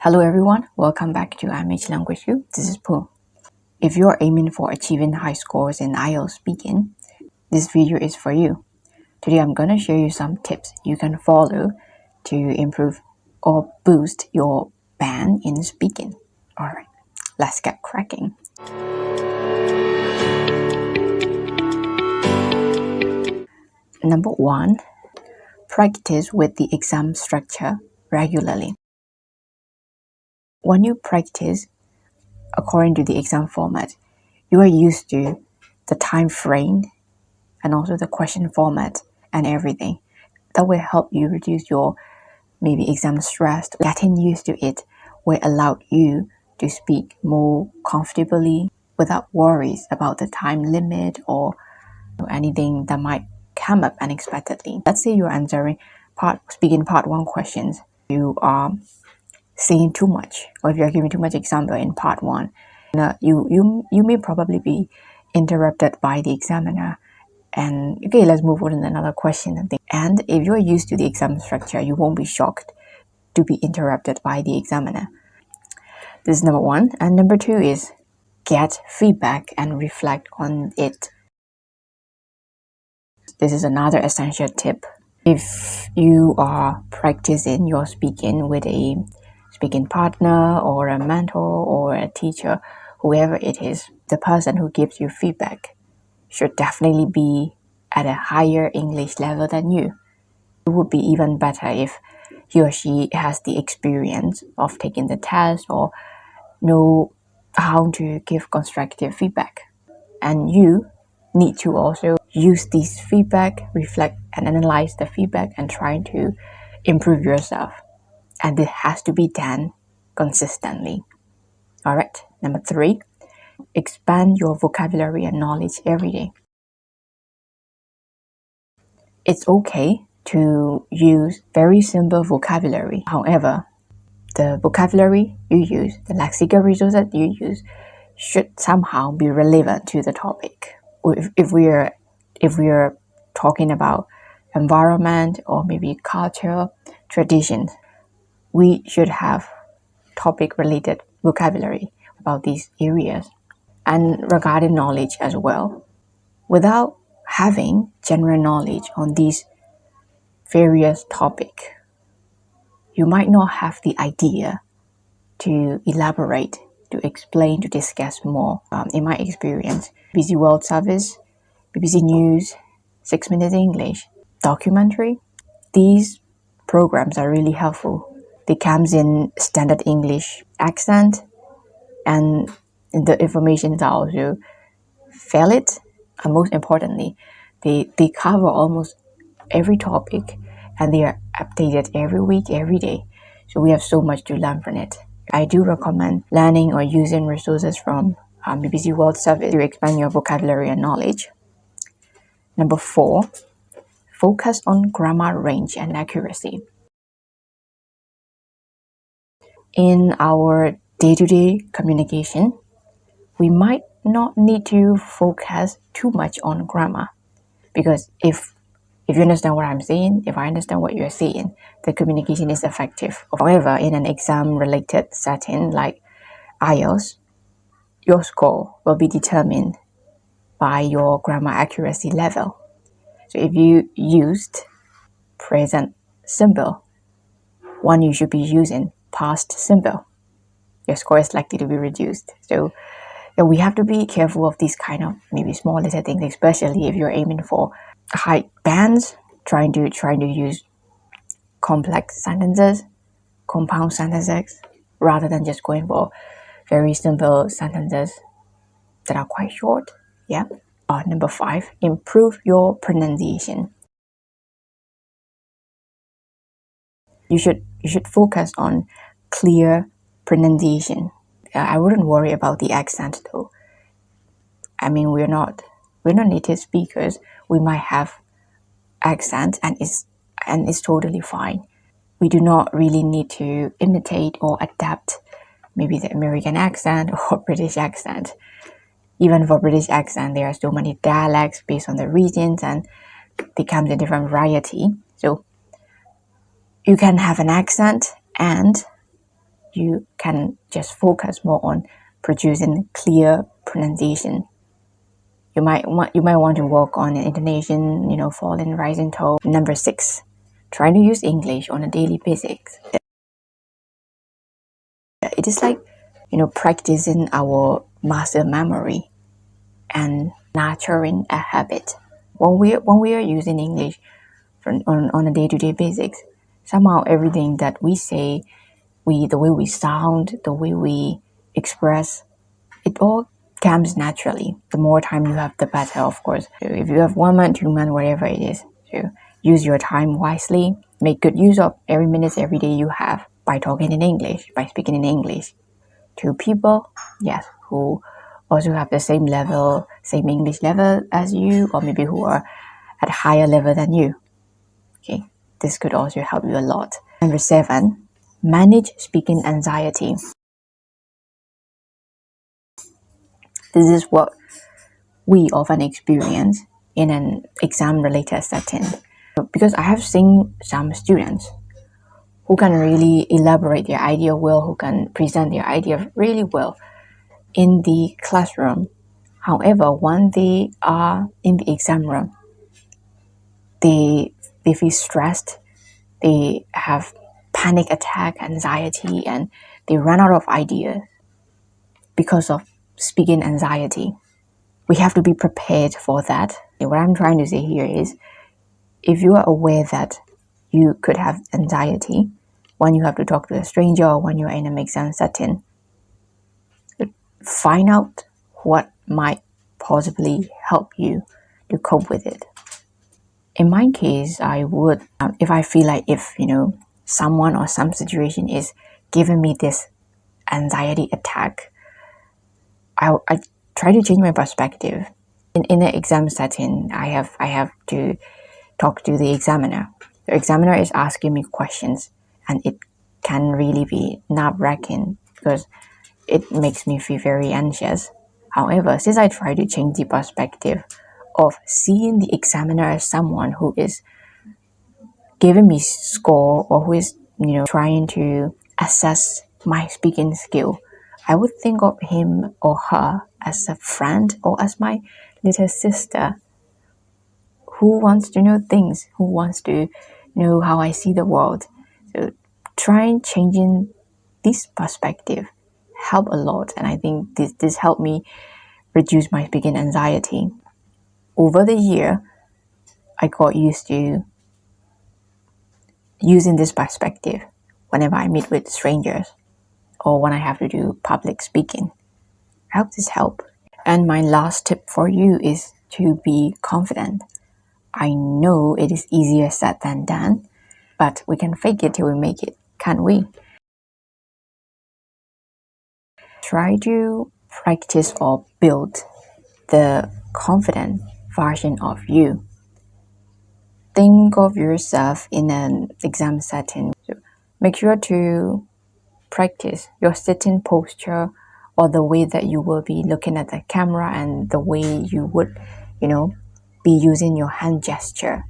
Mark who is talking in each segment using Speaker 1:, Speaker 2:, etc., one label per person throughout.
Speaker 1: Hello everyone, welcome back to IMH Language U. This is Pooh. If you're aiming for achieving high scores in IELTS speaking, this video is for you. Today I'm going to share you some tips you can follow to improve or boost your band in speaking. Alright, let's get cracking. Number 1, practice with the exam structure regularly. When you practice according to the exam format, you are used to the time frame and also the question format and everything. That will help you reduce your maybe exam stress. Getting used to it will allow you to speak more comfortably without worries about the time limit or anything that might come up unexpectedly. Let's say you're answering speaking part 1 questions. You are saying too much, or if you're giving too much example in part 1, you may probably be interrupted by the examiner. And okay, let's move on to another question. And if you're used to the exam structure, you won't be shocked to be interrupted by the examiner. This is number 1. And number 2 is get feedback and reflect on it. This is another essential tip. If you are practicing your speaking with a speaking partner or a mentor or a teacher, whoever it is, the person who gives you feedback should definitely be at a higher English level than you. It would be even better if he or she has the experience of taking the test or know how to give constructive feedback. And you need to also use this feedback, reflect and analyze the feedback and try to improve yourself. And it has to be done consistently. Alright, number 3, expand your vocabulary and knowledge every day. It's okay to use very simple vocabulary. However, the vocabulary you use, the lexical resources you use, should somehow be relevant to the topic. If we are talking about environment or maybe culture, traditions, we should have topic-related vocabulary about these areas. And regarding knowledge as well, without having general knowledge on these various topics, you might not have the idea to elaborate, to explain, to discuss more. In my experience, BBC World Service, BBC News, 6 Minutes English, documentary, these programs are really helpful. They comes in standard English accent, and the information is also valid. And most importantly, they cover almost every topic, and they are updated every week, every day. So we have so much to learn from it. I do recommend learning or using resources from BBC World Service to expand your vocabulary and knowledge. Number 4, focus on grammar range and accuracy. In our day-to-day communication, we might not need to focus too much on grammar, because if you understand what I'm saying, if I understand what you're saying, the communication is effective. However, in an exam-related setting like IELTS, your score will be determined by your grammar accuracy level. So if you used present simple, one you should be using past simple, your score is likely to be reduced. So we have to be careful of these kind of maybe small little things, especially if you're aiming for high bands, trying to use complex sentences, compound sentences, rather than just going for very simple sentences that are quite short. Yeah. Number 5, improve your pronunciation. You should focus on clear pronunciation. I wouldn't worry about the accent though. I mean, we're not native speakers. We might have accent, and it's totally fine. We do not really need to imitate or adapt maybe the American accent or British accent. Even for British accent, there are so many dialects based on the regions, and they come in different variety. So you can have an accent and you can just focus more on producing clear pronunciation. You might want to work on an intonation, falling, rising tone. Number 6, try to use English on a daily basis. It is like, practicing our muscle memory and nurturing a habit. When we are using English on a day-to-day basis, somehow everything that we say, the way we sound, the way we express, it all comes naturally. The more time you have, the better, of course. So if you have 1 month, 2 months, whatever it is, so use your time wisely. Make good use of every minute, every day you have by talking in English, by speaking in English to people, yes, who also have the same English level as you, or maybe who are at a higher level than you. Okay, this could also help you a lot. Number 7, manage speaking anxiety. This is what we often experience in an exam-related setting. Because I have seen some students who can really elaborate their idea well, who can present their idea really well in the classroom. However, when they are in the exam room, they feel stressed, they have panic attack, anxiety, and they run out of ideas because of speaking anxiety. We have to be prepared for that. And what I'm trying to say here is, if you are aware that you could have anxiety when you have to talk to a stranger or when you're in an exam setting, find out what might possibly help you to cope with it. In my case, I would, if I feel like someone or some situation is giving me this anxiety attack, I try to change my perspective. In an exam setting, I have to talk to the examiner. The examiner is asking me questions, and it can really be nerve-wracking because it makes me feel very anxious. However, since I try to change the perspective of seeing the examiner as someone who is giving me score, or who is trying to assess my speaking skill, I would think of him or her as a friend or as my little sister who wants to know things, who wants to know how I see the world. So trying changing this perspective help a lot, and I think this helped me reduce my speaking anxiety. Over the year, I got used to using this perspective whenever I meet with strangers or when I have to do public speaking. I hope this helped. And my last tip for you is to be confident. I know it is easier said than done, but we can fake it till we make it, can't we? Try to practice or build the confident version of you. Think of yourself in an exam setting. Make sure to practice your sitting posture, or the way that you will be looking at the camera, and the way you would, be using your hand gesture.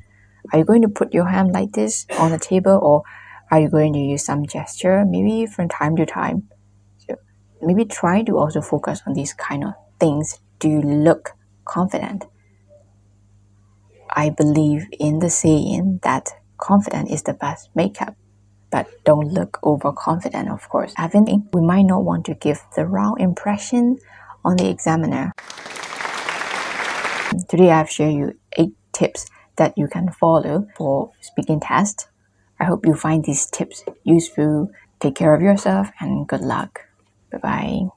Speaker 1: Are you going to put your hand like this on the table, or are you going to use some gesture, maybe from time to time? So maybe try to also focus on these kind of things to look confident. I believe in the saying that confident is the best makeup, but don't look overconfident, of course. We might not want to give the wrong impression on the examiner. Today I've shared you 8 tips that you can follow for speaking test. I hope you find these tips useful. Take care of yourself and good luck. Bye-bye.